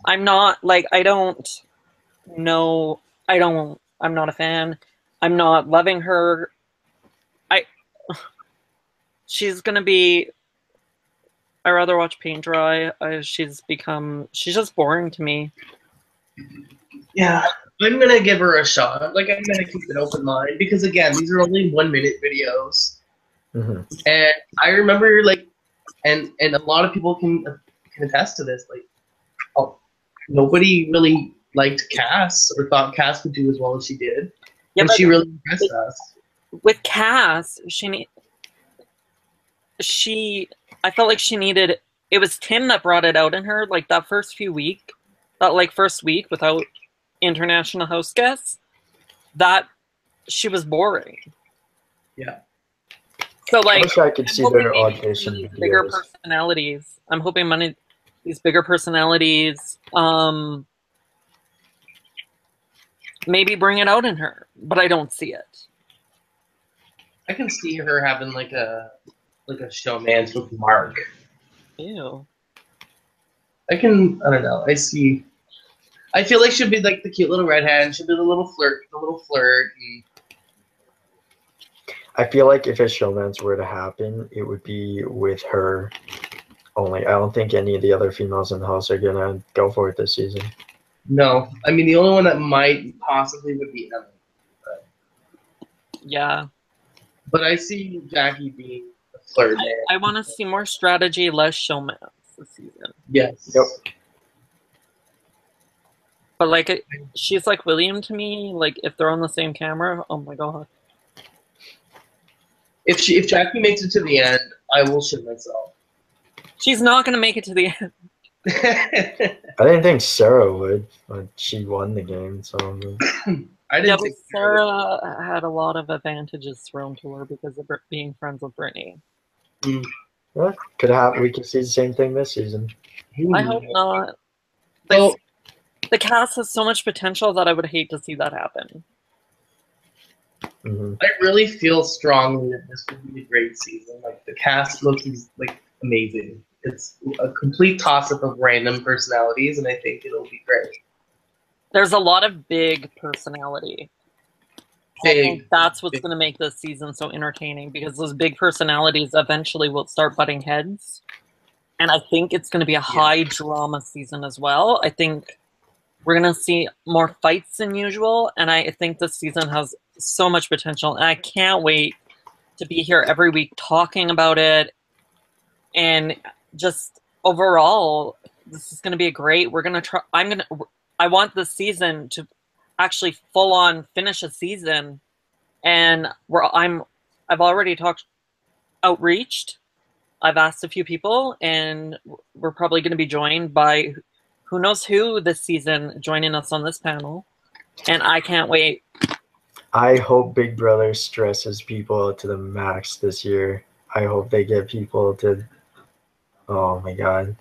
I'm not like I don't know. I'm not a fan. I'm not loving her. She's gonna be. I rather watch paint dry. She's just boring to me. Yeah, I'm gonna give her a shot. Like I'm gonna keep an open mind because again, these are only 1 minute videos, and I remember and a lot of people can attest to this. Nobody really liked Cass or thought Cass would do as well as she did, and she really impressed us. With Cass, I felt like she needed. It was Tim that brought it out in her, like that first week without international house guests, that she was boring. Yeah. So like, I wish I could see their audition bigger videos. personalities. I'm hoping these bigger personalities, maybe bring it out in her, but I don't see it. I can see her having like a showman's with Mark. Ew. I don't know. I feel like she'll be like the cute little redhead. She'll be the little flirt. And I feel like if a showman's were to happen, it would be with her only. I don't think any of the other females in the house are gonna go for it this season. No, I mean the only one that might possibly would be Emily. Yeah. But I see Jackie being a flirt. I want to see more strategy, less showman this season. Yes. Yep. But like, she's like William to me. Like, if they're on the same camera, oh my god. If Jackie makes it to the end, I will shit myself. She's not gonna make it to the end. I didn't think Sarah would, but she won the game, so. I didn't think Sarah had a lot of advantages thrown to her because of being friends with Brittany. Well, could happen. We could see the same thing this season. I hope not. The cast has so much potential that I would hate to see that happen. I really feel strongly that this would be a great season. Like the cast looks like amazing. It's a complete toss-up of random personalities, and I think it'll be great. There's a lot of big personality. I think that's what's going to make this season so entertaining, because those big personalities eventually will start butting heads. And I think it's going to be a high drama season as well. I think we're going to see more fights than usual, and I think this season has so much potential, and I can't wait to be here every week talking about it. And just overall, this is going to be great. We're going to try. I want this season to actually full on finish a season, and I've already outreached. I've asked a few people, and we're probably going to be joined by who knows who this season joining us on this panel, and I can't wait. I hope Big Brother stresses people to the max this year. I hope they get people to. Oh my God!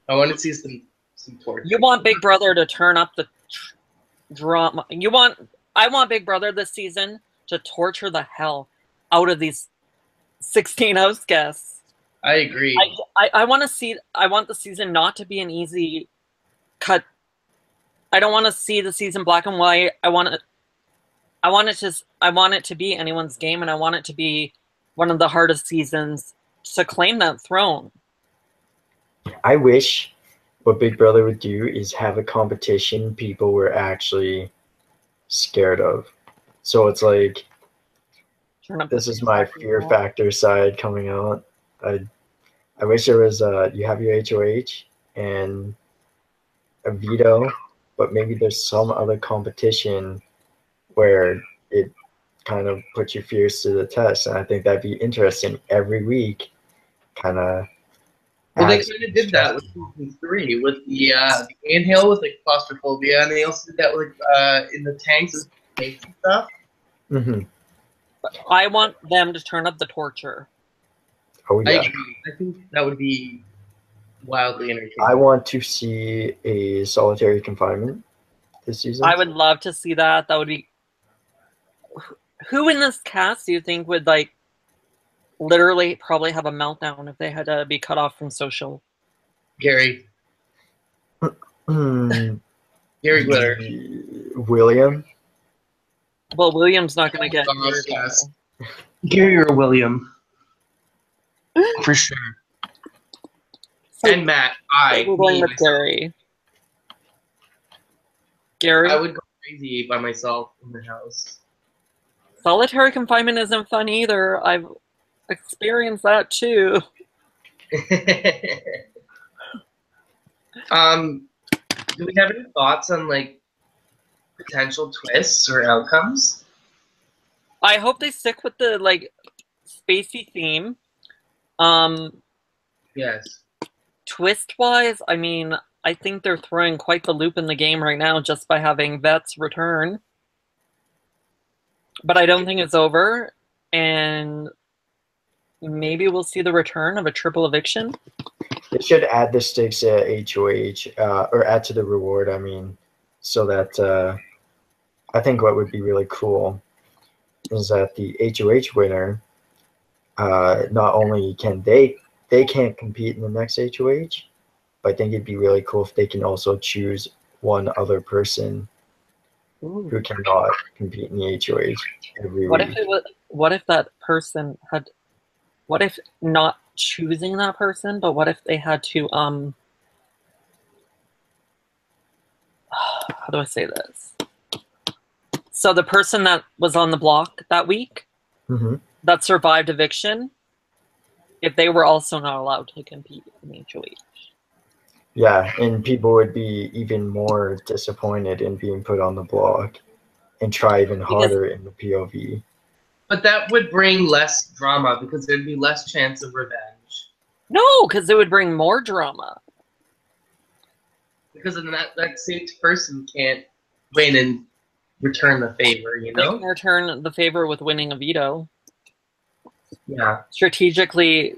I want to see some torture. You want Big Brother to turn up the drama. I want Big Brother this season to torture the hell out of these 16 house guests. I agree. I want the season not to be an easy cut. I don't want to see the season black and white. I want it to be anyone's game, and I want it to be one of the hardest seasons to claim that throne. I wish what Big Brother would do is have a competition people were actually scared of. So it's like, this is my fear factor side coming out. I wish there was you have your HOH and a veto, but maybe there's some other competition where it kind of puts your fears to the test. And I think that'd be interesting every week. Well, they kind of did that with season 3 with the inhale with like claustrophobia, and they also did that with in the tanks with snakes and stuff. Mm-hmm. I want them to turn up the torture. Oh yeah. I agree. I think that would be wildly entertaining. I want to see a solitary confinement this season. I would love to see that. That would be. Who in this cast do you think would like literally probably have a meltdown if they had to be cut off from social? Gary. Gary Glitter. William. Well, William's not going to get. Gary or William. For sure. And Matt, we're going with Gary. Gary? I would go crazy by myself in the house. Solitary confinement isn't fun either. I've experienced that too. Do we have any thoughts on like potential twists or outcomes? I hope they stick with the like spacey theme. Yes. Twist-wise, I mean, I think they're throwing quite the loop in the game right now just by having Vets return. But I don't think it's over, and maybe we'll see the return of a triple eviction. They should add the stakes at HOH, or add to the reward, I mean, so that I think what would be really cool is that the HOH winner, not only can they can't compete in the next HOH, but I think it'd be really cool if they can also choose one other person who cannot compete in the HOH every week. What if that person had? What if not choosing that person, but what if they had to how do I say this? So the person that was on the block that week, that survived eviction, if they were also not allowed to compete in HOH. Yeah, and people would be even more disappointed in being put on the block and try even harder in the POV. But that would bring less drama because there'd be less chance of revenge. No, because it would bring more drama. Because then that saved person can't win and return the favor, you know? They can return the favor with winning a veto. Yeah. Strategically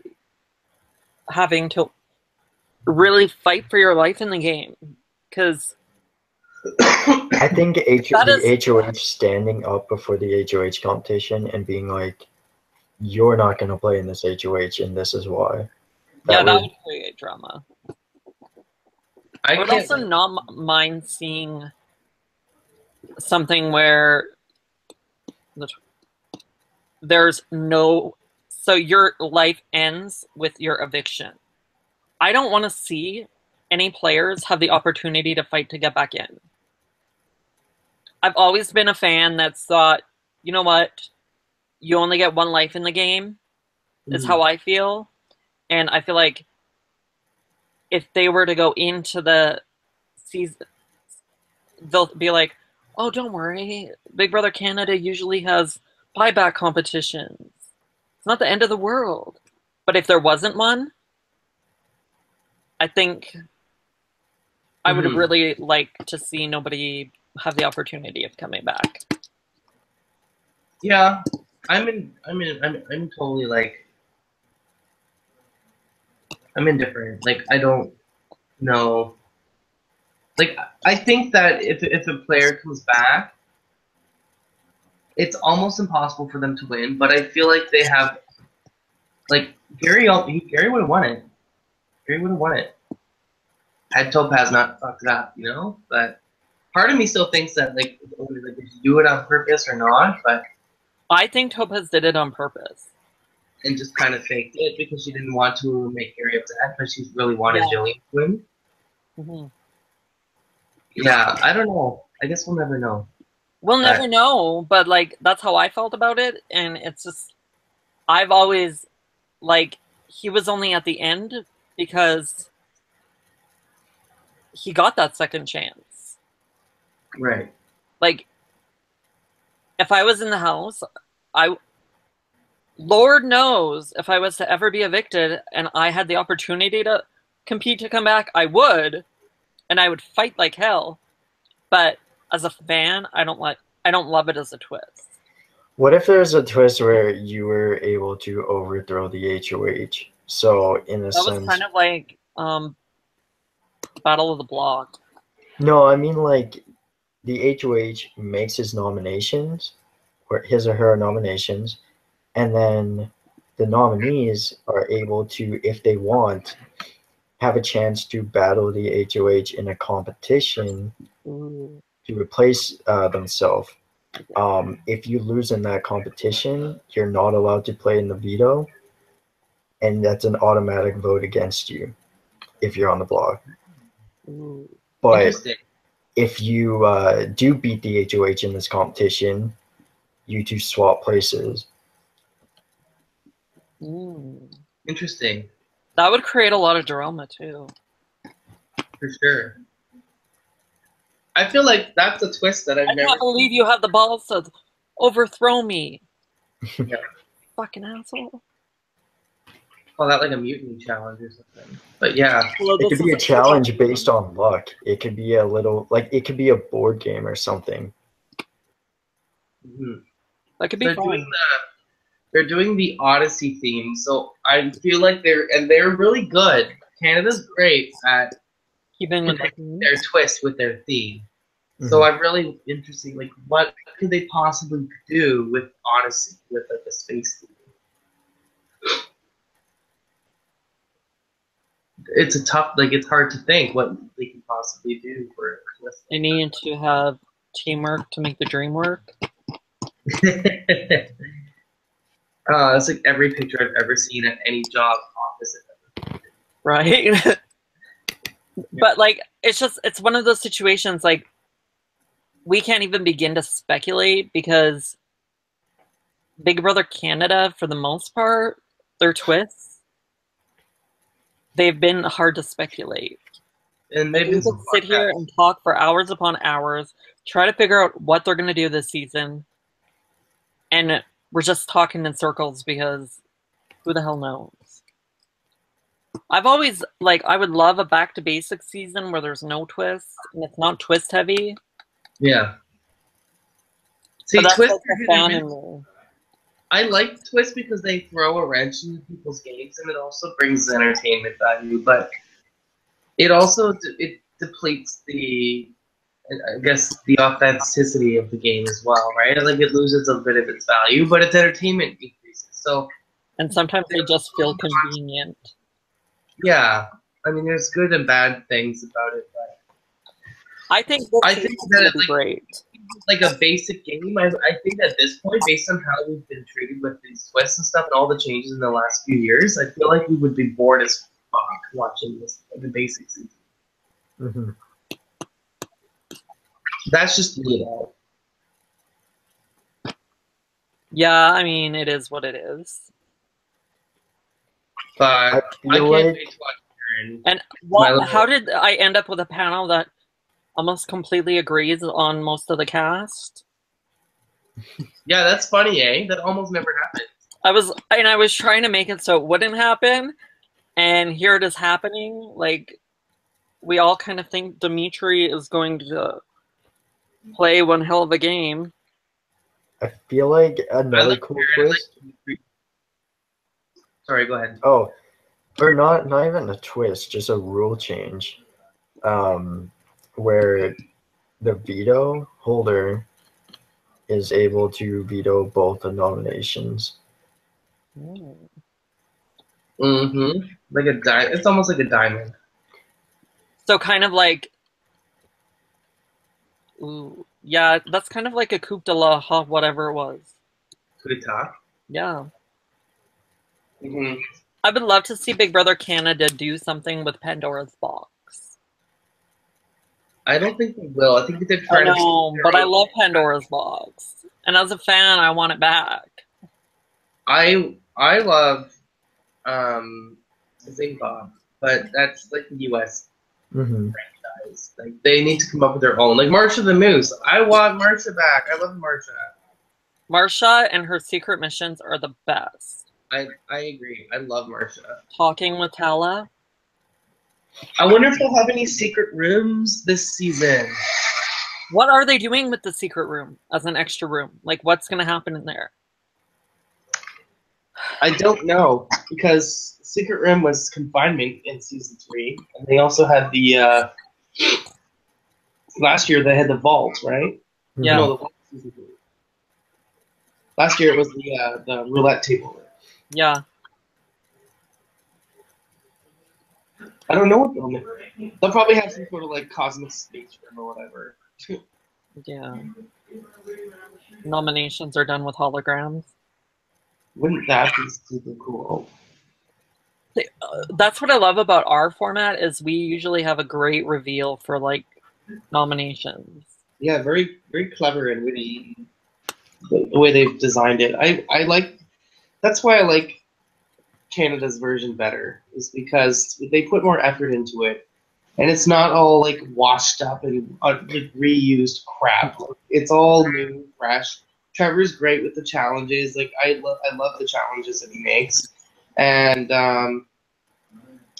having to really fight for your life in the game. Because I think the HOH standing up before the HOH competition and being like, you're not going to play in this HOH and this is why. That would create drama. I would also not mind seeing something where There's no... So your life ends with your eviction. I don't want to see any players have the opportunity to fight to get back in. I've always been a fan that's thought, you know what? You only get one life in the game, is how I feel. And I feel like if they were to go into the season, they'll be like, oh, don't worry. Big Brother Canada usually has buyback competitions. It's not the end of the world. But if there wasn't one, I think I would really like to see nobody have the opportunity of coming back. Yeah, I'm totally like, I'm indifferent. Like, I don't know. Like, I think that if a player comes back, it's almost impossible for them to win. But I feel like they have, like, Gary would have won it. Gary would have won it had Topaz not fucked it up, you know. But part of me still thinks that like did you do it on purpose or not? But I think Topaz did it on purpose and just kind of faked it because she didn't want to make Gary upset, but she really wanted Jillian to win. Yeah, I don't know. I guess we'll never know. We'll never know, but like that's how I felt about it, and it's just I've always like he was only at the end because he got that second chance. Right. Like if I was in the house, Lord knows if I was to ever be evicted and I had the opportunity to compete to come back, I would, and I would fight like hell. But as a fan, I don't love it as a twist. What if there's a twist where you were able to overthrow the HOH? So in a sense, that was kind of like Battle of the Block. No, I mean like the HOH makes his nominations, or his or her nominations, and then the nominees are able to, if they want, have a chance to battle the HOH in a competition to replace themselves. If you lose in that competition, you're not allowed to play in the veto, and that's an automatic vote against you if you're on the block. But if you do beat the HOH in this competition, you two swap places. Interesting. That would create a lot of drama too. For sure. I feel like that's a twist that I can't believe you have the balls to overthrow me. Yeah. Fucking asshole. Call that like a mutiny challenge or something. But yeah. It could be a challenge based on luck. It could be a little, like, it could be a board game or something. That could be fun. They're doing the Odyssey theme, so I feel like they're really good. Canada's great at keeping their twist with their theme. So I'm really interested, like, what could they possibly do with Odyssey, with like a space theme? It's a tough, like, it's hard to think what they can possibly do for a twist. They need to have teamwork to make the dream work. It's like every picture I've ever seen at any job office. Right? But like, it's one of those situations, like, we can't even begin to speculate because Big Brother Canada, for the most part, their twists, they've been hard to speculate. And maybe we could sit here and talk for hours upon hours, try to figure out what they're going to do this season, and we're just talking in circles because who the hell knows? I've always, like, I would love a back to basics season where there's no twists and it's not twist heavy. Yeah. See, that's twist. like a fan in me. I like twists because they throw a wrench into people's games and it also brings entertainment value, but it also depletes the, I guess, the authenticity of the game as well, right? Like, it loses a bit of its value, but its entertainment increases. So, and sometimes they just feel convenient. Yeah, I mean, there's good and bad things about it, but I think that it's like, great. like a basic game, I think at this point, based on how we've been treated with these twists and stuff and all the changes in the last few years, I feel like we would be bored as fuck watching this, like, the basic season. Mm-hmm. That's just me, though. Yeah, I mean, it is what it is. But I can't wait to watch Karen. And how did I end up with a panel that almost completely agrees on most of the cast? Yeah, that's funny, eh? That almost never happened. I was trying to make it so it wouldn't happen, and here it is happening. Like, we all kind of think Dimitri is going to play one hell of a game. I feel like another cool twist. Sorry, go ahead. Oh, or not even a twist, just a rule change, where the veto holder is able to veto both the nominations. Mm-hmm. Like a diamond. It's almost like a diamond. So kind of like, ooh, yeah, that's kind of like a coup de la whatever it was. Coup d'etat? Yeah. Mm-hmm. I would love to see Big Brother Canada do something with Pandora's Box. I don't think they will. I think they're trying I know, but I love Pandora's Box. And as a fan, I want it back. I love Zing Bob, but that's like the US franchise. Like, they need to come up with their own. Like Marsha the Moose. I want Marsha back. I love Marsha. Marsha and her secret missions are the best. I agree. I love Marsha. Talking with Tala. I wonder if they'll have any secret rooms this season. What are they doing with the secret room as an extra room? Like, what's going to happen in there? I don't know, because Secret Room was confinement in season 3, and they also had the last year they had the vault, right? Yeah. No, the vault was season 3. Last year it was the roulette table. Yeah. I don't know what they'll probably have some sort of like cosmic space room or whatever. Yeah. Nominations are done with holograms. Wouldn't that be super cool? That's what I love about our format is we usually have a great reveal for like nominations. Yeah, very very clever and witty the way they've designed it. I like. That's why I like Canada's version better, is because they put more effort into it, and it's not all like washed up and like, reused crap. It's all new, fresh. Trevor's great with the challenges. Like I love the challenges that he makes, and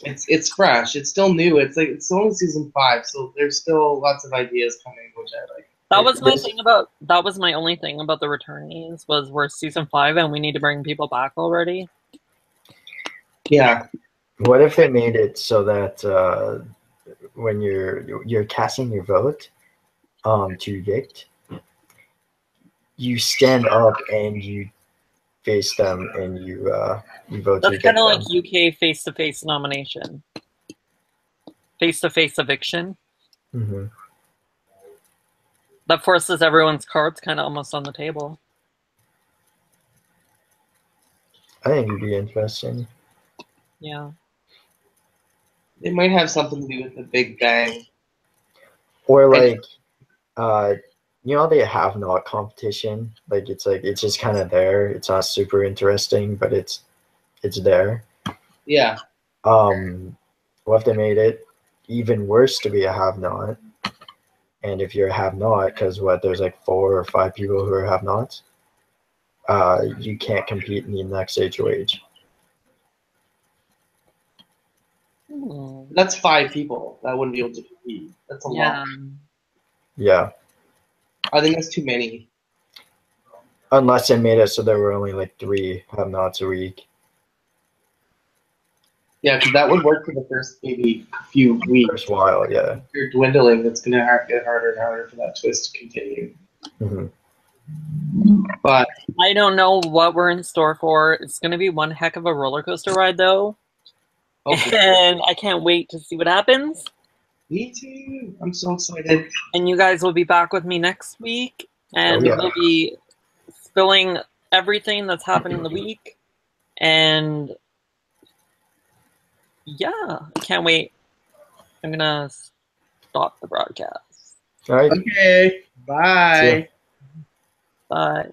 it's fresh. It's still new. It's like it's only season 5, so there's still lots of ideas coming, which I like. That was my only thing about the returnees was we're season 5 and we need to bring people back already. Yeah. What if they made it so that when you're casting your vote to evict, you stand up and you face them and you vote to That's evict kind of them. like UK face-to-face nomination. Face-to-face eviction. Mm-hmm. That forces everyone's cards kind of almost on the table. I think it'd be interesting. Yeah. It might have something to do with the Big Bang. Or like, you know, they have not competition. Like it's just kind of there. It's not super interesting, but it's there. Yeah. What if they made it even worse to be a have-not? And if you're a have-not, because there's like 4 or 5 people who are have-nots, you can't compete in the next HOH. That's 5 people that wouldn't be able to compete. That's a lot. Yeah. I think that's too many. Unless they made it so there were only like 3 have-nots a week. Yeah, because that would work for the first maybe few weeks. First while, yeah. If you're dwindling, it's going to get harder and harder for that twist to continue. Mm-hmm. But I don't know what we're in store for. It's going to be one heck of a roller coaster ride, though. And I can't wait to see what happens. Me too. I'm so excited. And you guys will be back with me next week, and we'll be spilling everything that's happened in the week. And yeah, I can't wait. I'm gonna stop the broadcast. All right. Okay. Bye. Bye.